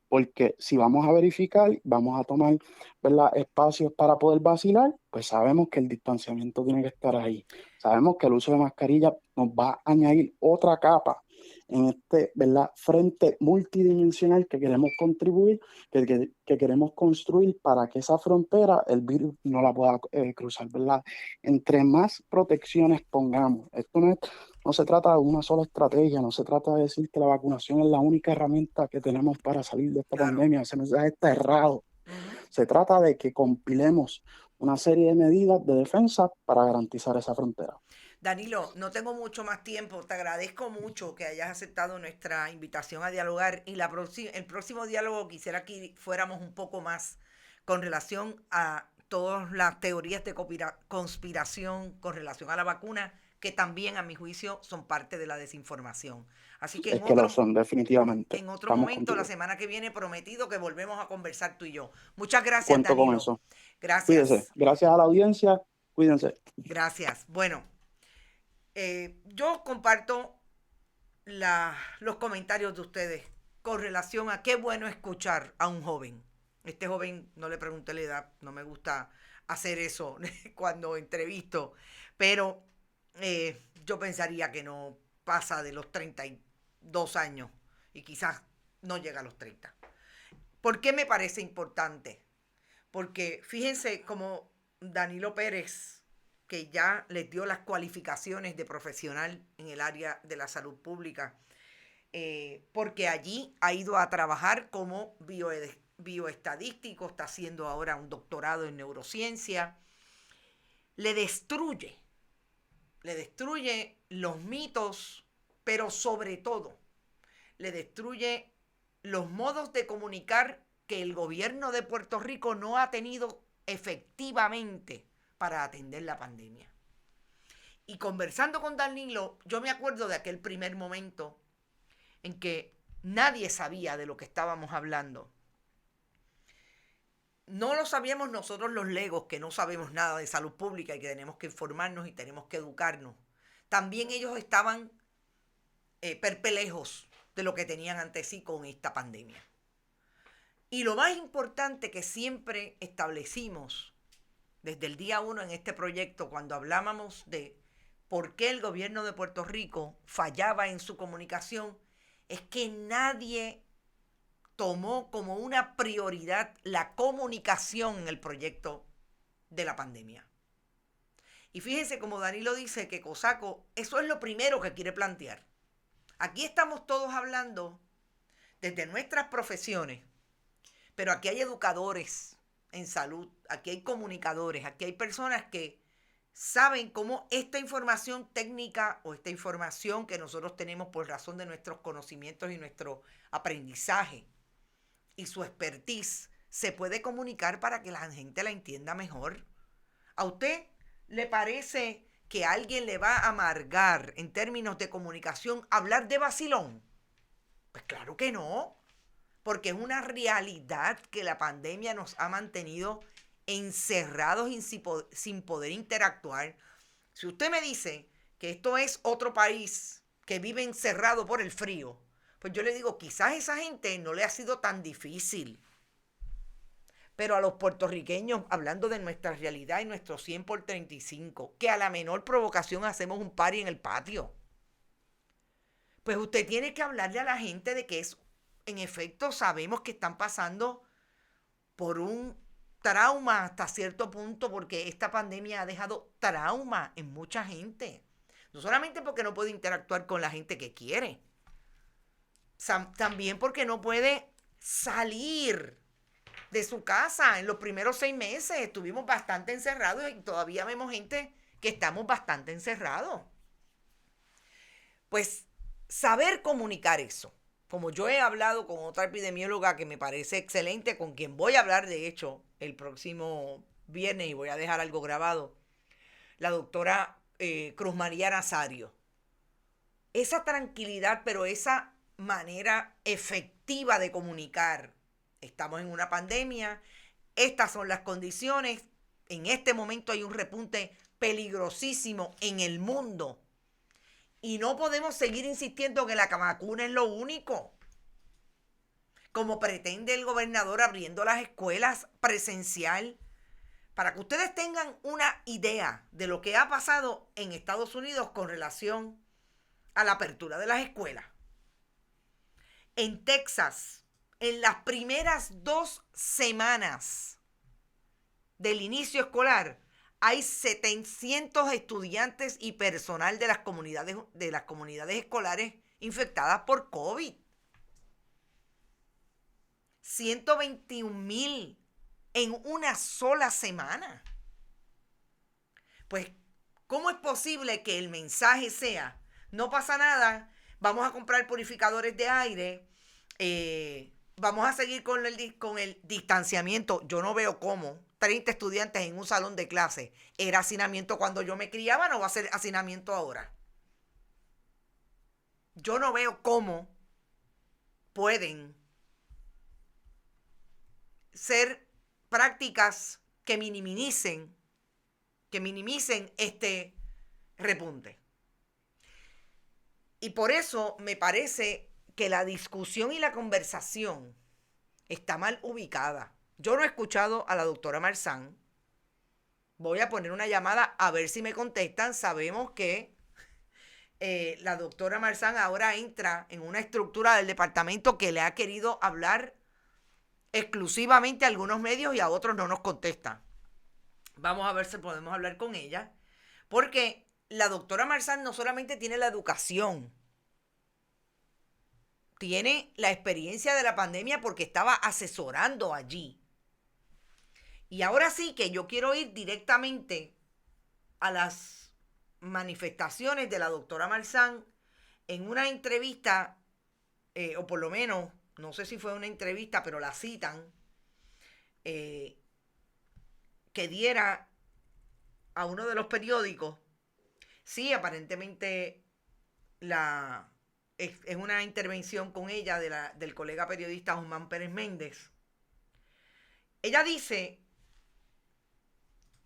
Porque si vamos a verificar, vamos a tomar, ¿verdad?, espacios para poder vacilar, pues sabemos que el distanciamiento tiene que estar ahí. Sabemos que el uso de mascarilla nos va a añadir otra capa en este, ¿verdad?, frente multidimensional que queremos contribuir, que queremos construir para que esa frontera el virus no la pueda cruzar, ¿verdad? Entre más protecciones pongamos, no se trata de una sola estrategia, no se trata de decir que la vacunación es la única herramienta que tenemos para salir de esta Claro. pandemia. Ese mensaje está errado. Ujú. Se trata de que compilemos una serie de medidas de defensa para garantizar esa frontera. Danilo, no tengo mucho más tiempo. Te agradezco mucho que hayas aceptado nuestra invitación a dialogar y el próximo diálogo quisiera que fuéramos un poco más con relación a todas las teorías de conspiración con relación a la vacuna, que también a mi juicio son parte de la desinformación. Así que Es que lo son, definitivamente. en otro Estamos momento, la contigo. semana que viene, prometido que volvemos a conversar tú y yo. Muchas gracias, Cuento con Danilo. eso. Cuídese. Gracias. Gracias a la audiencia. Cuídense. Gracias. Bueno, yo comparto los comentarios de ustedes con relación a qué bueno escuchar a un joven. Este joven, no le pregunté la edad, no me gusta hacer eso cuando entrevisto, pero yo pensaría que no pasa de los 32 años y quizás no llega a los 30. ¿Por qué me parece importante? Porque fíjense como Danilo Pérez, que ya les dio las cualificaciones de profesional en el área de la salud pública, porque allí ha ido a trabajar como bioestadístico, está haciendo ahora un doctorado en neurociencia, le destruye, le destruye los mitos, pero sobre todo le destruye los modos de comunicar que el gobierno de Puerto Rico no ha tenido efectivamente para atender la pandemia. Y conversando con Danilo, yo me acuerdo de aquel primer momento en que nadie sabía de lo que estábamos hablando. No lo sabíamos nosotros los legos, que no sabemos nada de salud pública y que tenemos que informarnos y tenemos que educarnos. También ellos estaban perplejos de lo que tenían ante sí con esta pandemia. Y lo más importante que siempre establecimos desde el día 1 en este proyecto, cuando hablábamos de por qué el gobierno de Puerto Rico fallaba en su comunicación, es que nadie tomó como una prioridad la comunicación en el proyecto de la pandemia. Y fíjense como Danilo dice que COSACO, eso es lo primero que quiere plantear. Aquí estamos todos hablando desde nuestras profesiones, pero aquí hay educadores en salud, aquí hay comunicadores, aquí hay personas que saben cómo esta información técnica o esta información que nosotros tenemos por razón de nuestros conocimientos y nuestro aprendizaje y su expertise se puede comunicar para que la gente la entienda mejor. ¿A usted le parece que a alguien le va a amargar en términos de comunicación hablar de vacilón? Pues claro que no, porque es una realidad que la pandemia nos ha mantenido encerrados sin poder interactuar. Si usted me dice que esto es otro país que vive encerrado por el frío, pues yo le digo, quizás a esa gente no le ha sido tan difícil. Pero a los puertorriqueños, hablando de nuestra realidad y nuestro 100 por 35, que a la menor provocación hacemos un party en el patio, pues usted tiene que hablarle a la gente de que es, en efecto, sabemos que están pasando por un trauma hasta cierto punto, porque esta pandemia ha dejado trauma en mucha gente. No solamente porque no puede interactuar con la gente que quiere, también porque no puede salir de su casa. En los primeros 6 meses estuvimos bastante encerrados y todavía vemos gente que estamos bastante encerrados. Pues saber comunicar eso, como yo he hablado con otra epidemióloga que me parece excelente, con quien voy a hablar de hecho el próximo viernes y voy a dejar algo grabado, la doctora Cruz María Nazario. Esa tranquilidad, pero esa manera efectiva de comunicar. Estamos en una pandemia, estas son las condiciones, en este momento hay un repunte peligrosísimo en el mundo y no podemos seguir insistiendo que la vacuna es lo único, como pretende el gobernador abriendo las escuelas presencial. Para que ustedes tengan una idea de lo que ha pasado en Estados Unidos con relación a la apertura de las escuelas. En Texas, en las primeras 2 semanas del inicio escolar, hay 700 estudiantes y personal de las comunidades escolares infectadas por COVID. 121,000 en una sola semana. Pues, ¿cómo es posible que el mensaje sea, no pasa nada, vamos a comprar purificadores de aire, vamos a seguir con el distanciamiento? Yo no veo cómo 30 estudiantes en un salón de clase era hacinamiento cuando yo me criaba, no va a ser hacinamiento ahora. Yo no veo cómo pueden ser prácticas que minimicen este repunte. Y por eso me parece que la discusión y la conversación está mal ubicada. Yo no he escuchado a la doctora Marzán. Voy a poner una llamada a ver si me contestan. Sabemos que la doctora Marzán ahora entra en una estructura del departamento que le ha querido hablar exclusivamente a algunos medios y a otros no nos contestan. Vamos a ver si podemos hablar con ella, porque la doctora Marzán no solamente tiene la educación, tiene la experiencia de la pandemia porque estaba asesorando allí. Y ahora sí que yo quiero ir directamente a las manifestaciones de la doctora Marzán en una entrevista, o por lo menos no sé si fue una entrevista, pero la citan, que diera a uno de los periódicos. Sí, aparentemente es una intervención con ella del colega periodista Guzmán Pérez Méndez. Ella dice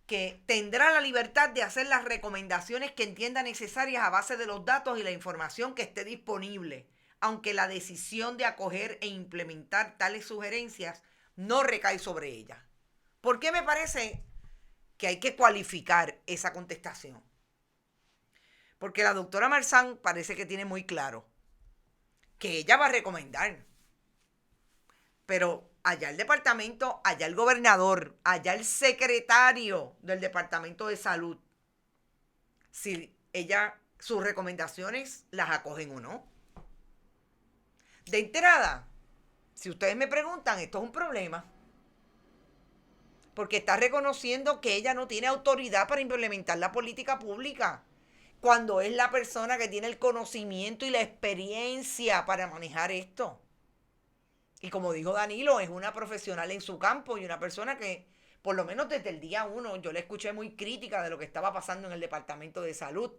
que tendrá la libertad de hacer las recomendaciones que entienda necesarias a base de los datos y la información que esté disponible, aunque la decisión de acoger e implementar tales sugerencias no recae sobre ella. ¿Por qué me parece que hay que cualificar esa contestación? Porque la doctora Marzán parece que tiene muy claro que ella va a recomendar, pero allá el departamento, allá el gobernador, allá el secretario del Departamento de Salud, si ella sus recomendaciones las acogen o no. De entrada, si ustedes me preguntan, esto es un problema, porque está reconociendo que ella no tiene autoridad para implementar la política pública, cuando es la persona que tiene el conocimiento y la experiencia para manejar esto. Y como dijo Danilo, es una profesional en su campo y una persona que, por lo menos desde el día 1, yo le escuché muy crítica de lo que estaba pasando en el Departamento de Salud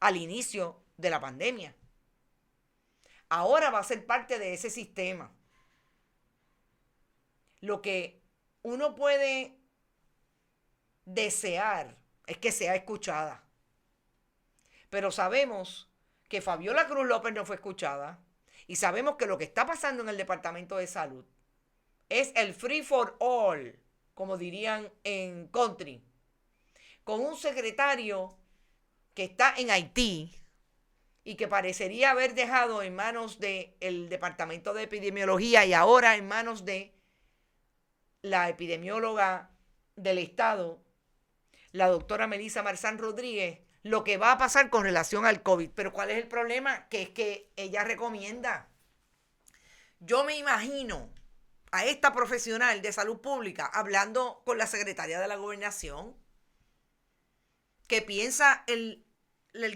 al inicio de la pandemia. Ahora va a ser parte de ese sistema. Lo que uno puede desear es que sea escuchada. Pero sabemos que Fabiola Cruz López no fue escuchada y sabemos que lo que está pasando en el Departamento de Salud es el free for all, como dirían en country, con un secretario que está en Haití y que parecería haber dejado en manos del Departamento de Epidemiología y ahora en manos de la epidemióloga del Estado, la doctora Melissa Marzán Rodríguez, lo que va a pasar con relación al COVID. Pero ¿cuál es el problema? Que es que ella recomienda. Yo me imagino a esta profesional de salud pública hablando con la secretaria de la Gobernación, que piensa el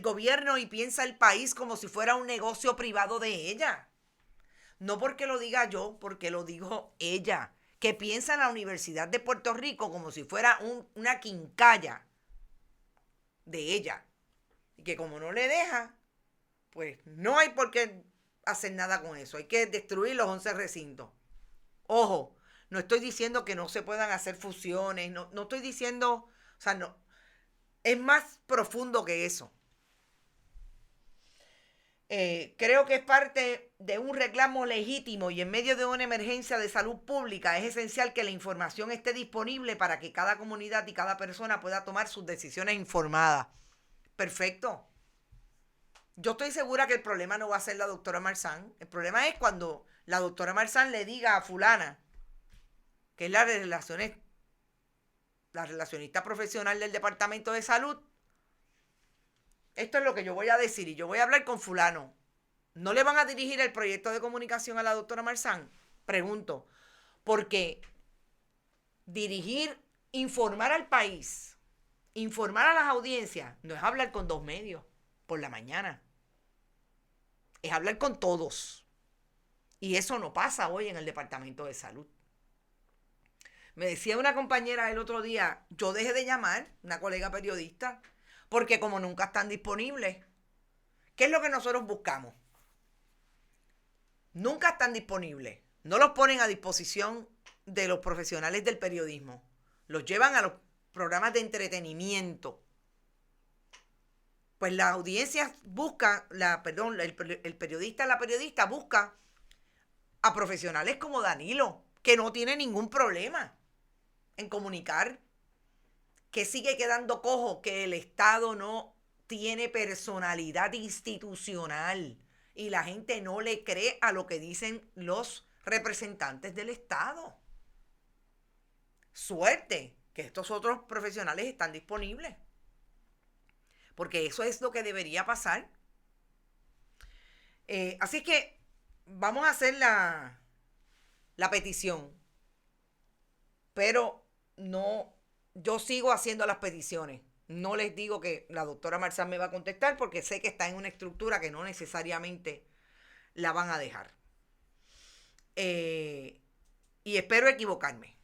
gobierno y piensa el país como si fuera un negocio privado de ella. No porque lo diga yo, porque lo dijo ella, que piensa en la Universidad de Puerto Rico como si fuera una quincalla de ella. Y que como no le deja, pues no hay por qué hacer nada con eso. Hay que destruir los 11 recintos. Ojo, no estoy diciendo que no se puedan hacer fusiones, no estoy diciendo, o sea, no, es más profundo que eso. Creo que es parte de un reclamo legítimo y en medio de una emergencia de salud pública es esencial que la información esté disponible para que cada comunidad y cada persona pueda tomar sus decisiones informadas. Perfecto. Yo estoy segura que el problema no va a ser la doctora Marzán. El problema es cuando la doctora Marzán le diga a fulana, que es la relacionista profesional del Departamento de Salud, esto es lo que yo voy a decir y yo voy a hablar con fulano. ¿No le van a dirigir el proyecto de comunicación a la doctora Marzán? Pregunto. Porque informar al país, informar a las audiencias, no es hablar con 2 medios por la mañana. Es hablar con todos. Y eso no pasa hoy en el Departamento de Salud. Me decía una compañera el otro día, yo dejé de llamar, una colega periodista, porque como nunca están disponibles. ¿Qué es lo que nosotros buscamos? Nunca están disponibles. No los ponen a disposición de los profesionales del periodismo. Los llevan a los programas de entretenimiento. Pues la audiencia busca, el periodista, la periodista busca a profesionales como Danilo, que no tiene ningún problema en comunicar, que sigue quedando cojo, que el Estado no tiene personalidad institucional y la gente no le cree a lo que dicen los representantes del Estado. Suerte que estos otros profesionales están disponibles, porque eso es lo que debería pasar. Así que vamos a hacer la petición, pero no, yo sigo haciendo las peticiones. No les digo que la doctora Marzán me va a contestar porque sé que está en una estructura que no necesariamente la van a dejar. y espero equivocarme.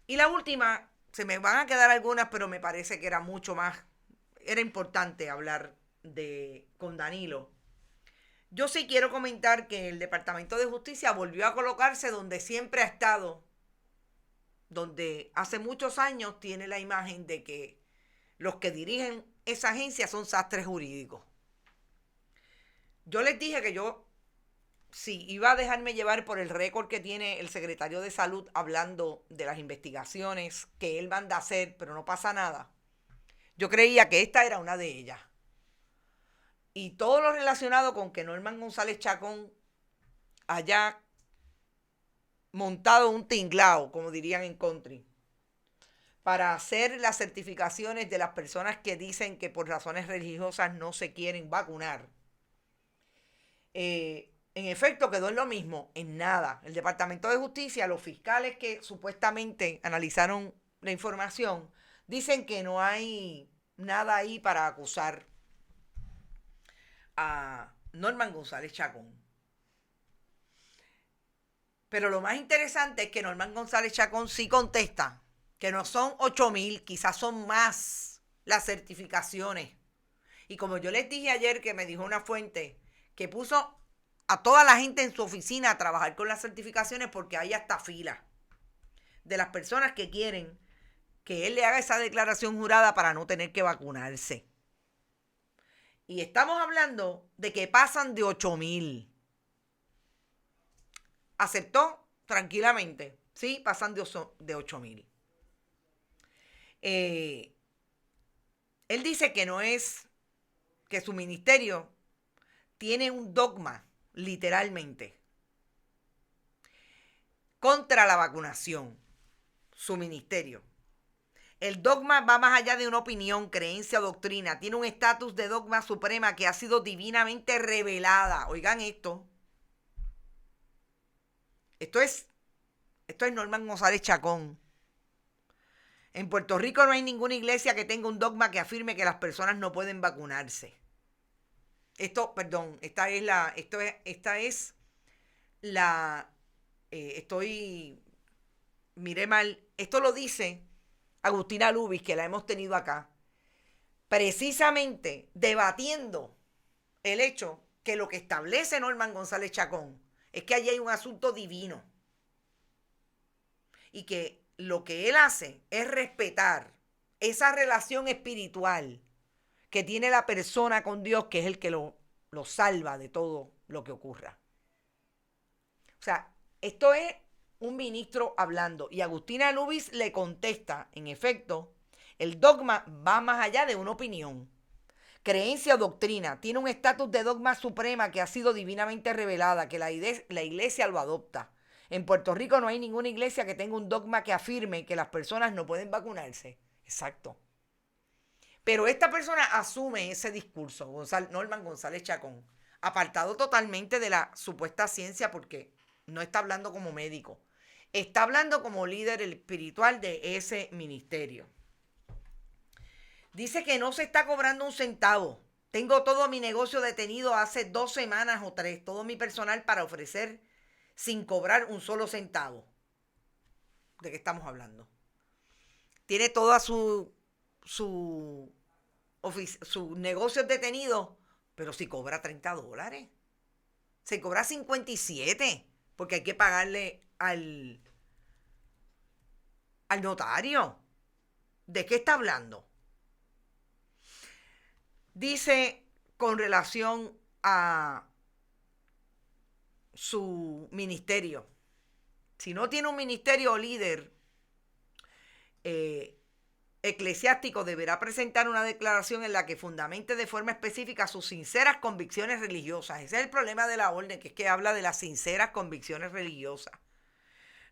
Y la última, se me van a quedar algunas, pero me parece que era mucho más, era importante hablar con Danilo. Yo sí quiero comentar que el Departamento de Justicia volvió a colocarse donde siempre ha estado, donde hace muchos años tiene la imagen de que los que dirigen esa agencia son sastres jurídicos. Yo les dije que yo, si iba a dejarme llevar por el récord que tiene el secretario de Salud hablando de las investigaciones que él manda a hacer, pero no pasa nada, yo creía que esta era una de ellas. Y todo lo relacionado con que Norman González Chacón haya montado un tinglao, como dirían en country, para hacer las certificaciones de las personas que dicen que por razones religiosas no se quieren vacunar. En efecto, quedó en lo mismo, en nada. El Departamento de Justicia, los fiscales que supuestamente analizaron la información, dicen que no hay nada ahí para acusar a Norman González Chacón. Pero lo más interesante es que Norman González Chacón sí contesta que no son 8,000, quizás son más las certificaciones. Y como yo les dije ayer, que me dijo una fuente que puso a toda la gente en su oficina a trabajar con las certificaciones porque hay hasta fila de las personas que quieren que él le haga esa declaración jurada para no tener que vacunarse. Y estamos hablando de que pasan de 8,000. Aceptó tranquilamente. Sí, pasan de 8,000. Él dice que no es, que su ministerio tiene un dogma, literalmente, contra la vacunación. Su ministerio. El dogma va más allá de una opinión, creencia o doctrina. Tiene un estatus de dogma suprema que ha sido divinamente revelada. Oigan esto. Esto es Norman González Chacón. En Puerto Rico no hay ninguna iglesia que tenga un dogma que afirme que las personas no pueden vacunarse. Miré mal. Esto lo dice Agustina Lubis, que la hemos tenido acá, precisamente debatiendo el hecho que lo que establece Norman González Chacón es que allí hay un asunto divino y que lo que él hace es respetar esa relación espiritual que tiene la persona con Dios, que es el que lo salva de todo lo que ocurra. O sea, esto es un ministro hablando y Agustina Lubis le contesta, en efecto, el dogma va más allá de una opinión. Creencia o doctrina tiene un estatus de dogma suprema que ha sido divinamente revelada, que la iglesia lo adopta. En Puerto Rico no hay ninguna iglesia que tenga un dogma que afirme que las personas no pueden vacunarse. Exacto. Pero esta persona asume ese discurso, Norman González Chacón, apartado totalmente de la supuesta ciencia porque no está hablando como médico. Está hablando como líder espiritual de ese ministerio. Dice que no se está cobrando un centavo. Tengo todo mi negocio detenido hace 2 semanas o 3, todo mi personal para ofrecer sin cobrar un solo centavo. ¿De qué estamos hablando? Tiene toda su negocio detenido, pero si cobra $30. Se cobra 57, porque hay que pagarle al notario. ¿De qué está hablando? Dice con relación a su ministerio. Si no tiene un ministerio o líder eclesiástico, deberá presentar una declaración en la que fundamente de forma específica sus sinceras convicciones religiosas. Ese es el problema de la orden, que es que habla de las sinceras convicciones religiosas.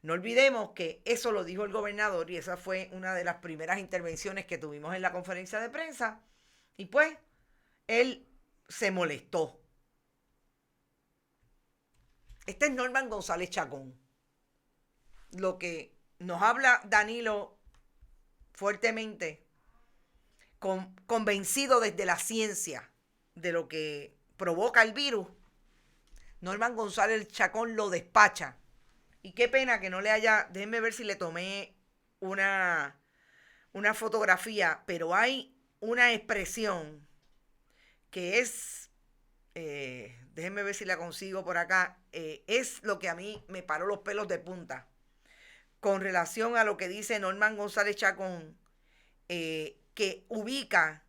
No olvidemos que eso lo dijo el gobernador y esa fue una de las primeras intervenciones que tuvimos en la conferencia de prensa. Y pues, él se molestó. Este es Norman González Chacón. Lo que nos habla Danilo fuertemente, convencido desde la ciencia de lo que provoca el virus, Norman González Chacón lo despacha. Y qué pena que no le haya, déjenme ver si le tomé una fotografía, pero hay una expresión que es, déjenme ver si la consigo por acá, es lo que a mí me paró los pelos de punta con relación a lo que dice Norman González Chacón, que ubica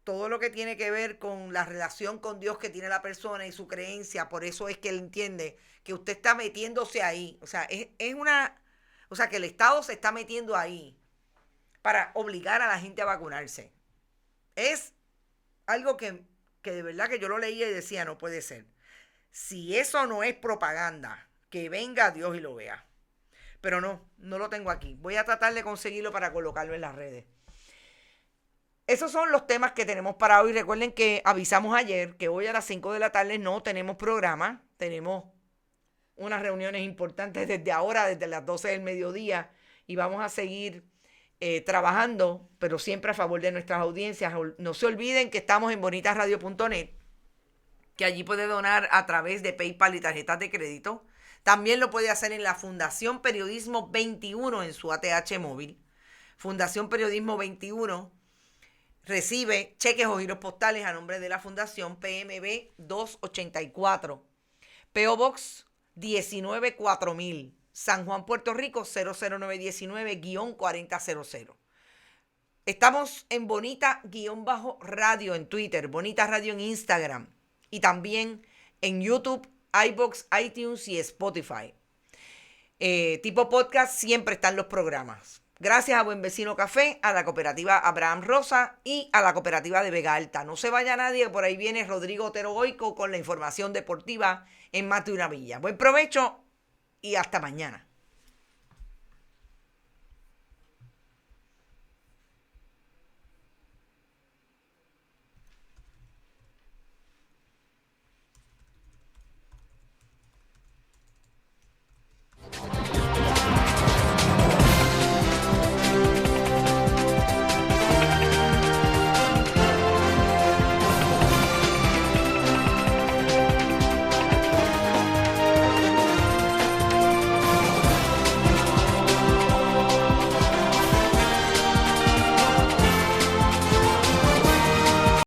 todo lo que tiene que ver con la relación con Dios que tiene la persona y su creencia. Por eso es que él entiende que usted está metiéndose ahí. O sea, o sea, que el Estado se está metiendo ahí para obligar a la gente a vacunarse. Es algo que de verdad que yo lo leía y decía, no puede ser. Si eso no es propaganda, que venga Dios y lo vea. Pero no lo tengo aquí. Voy a tratar de conseguirlo para colocarlo en las redes. Esos son los temas que tenemos para hoy. Recuerden que avisamos ayer que hoy a las 5 de la tarde no tenemos programa. Tenemos unas reuniones importantes desde ahora, desde las 12 del mediodía. Y vamos a seguir trabajando, pero siempre a favor de nuestras audiencias. No se olviden que estamos en bonitasradio.net, que allí puede donar a través de PayPal y tarjetas de crédito. También lo puede hacer en la Fundación Periodismo 21 en su ATH móvil. Fundación Periodismo 21 recibe cheques o giros postales a nombre de la Fundación PMB 284. P.O. Box 194000. San Juan, Puerto Rico 00919-4000. Estamos en Bonita-Radio en Twitter, Bonita Radio en Instagram y también en YouTube, iVoox, iTunes y Spotify. Tipo podcast siempre están los programas. Gracias a Buen Vecino Café, a la cooperativa Abraham Rosa y a la cooperativa de Vega Alta. No se vaya nadie, por ahí viene Rodrigo Otero Goico con la información deportiva en Más de una Milla. Buen provecho y hasta mañana.